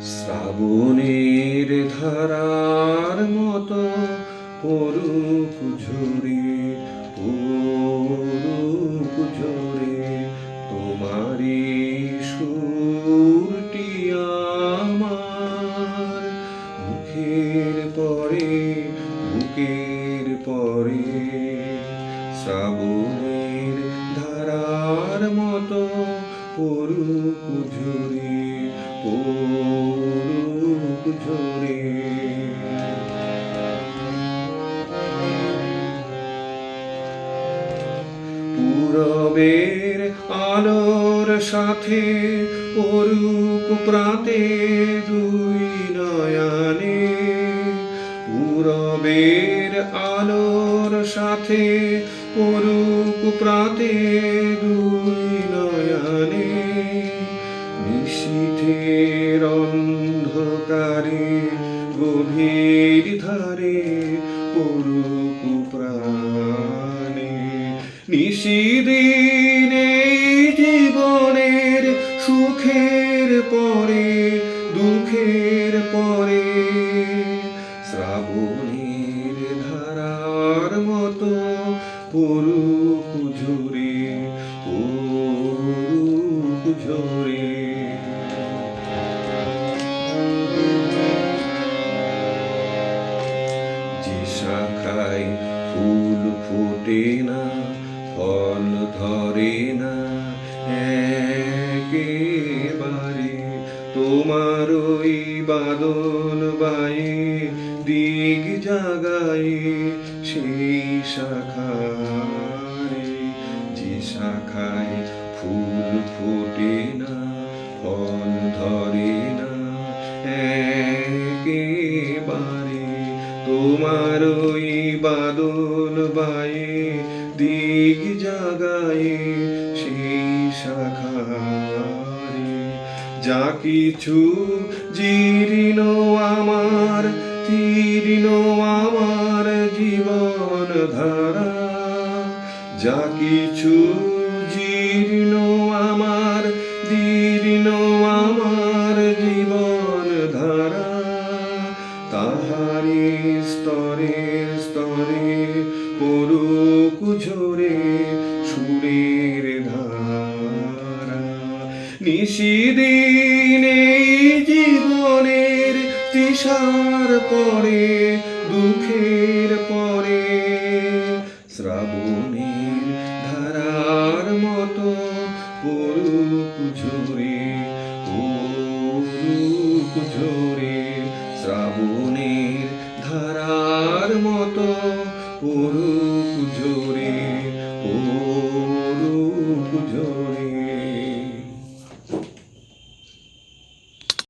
শ্রাবণের ধারার মতো পড়ুক ঝরে, পড়ুক ঝরে তোমারই সুরটি আমার মুখের পরে, বুকের পরে। শ্রাবণের ধারার মতো পড়ুক ঝরে, পড়ুক ঝরে। পূরবের আলোর সাথে পড়ুক প্রাতে দুই নয়নে, পূরবের আলোর সাথে পড়ুক প্রাতে দুই নয়নে। নিশীথের অন্ধকারে গভীর ধারে পড়ুক প্রাণে। নিশিদিন এই জীবনের সুখের পরে, দুঃখের পরে। শ্রাবণের ধারার মতো পড়ুক ঝরে, পড়ুক ঝরে। যে শাখায় ফুল ফোটে না, ফল ধরে না একেবারে, তোমার ওই বাদল বায়ে দিক জাগায়ে সেই শাখারে। যে শাখায় ফুল ফোটে না, ফল ধরে না একেবারে, তোমার ওই বাদল বায়ে দিক জাগায়ে সেই শাখারে। যা কিছু জীর্ণ আমার, জীর্ণ আমার জীবন ধারা। যা কিছু জীর্ণ আমার, জীর্ণ আমার জীবন ধারা। তাহারি স্তরে স্তরে পড়ুক ঝরে সুরের ধারা। নিশিদিন এই জীবনের তৃষার পরে, দুঃখের পরে। শ্রাবণের ধারার মতো পড়ুক ঝরে, পড়ুক ঝরে। শ্রাবণের ধারার মতো পড়ুক ঝরে।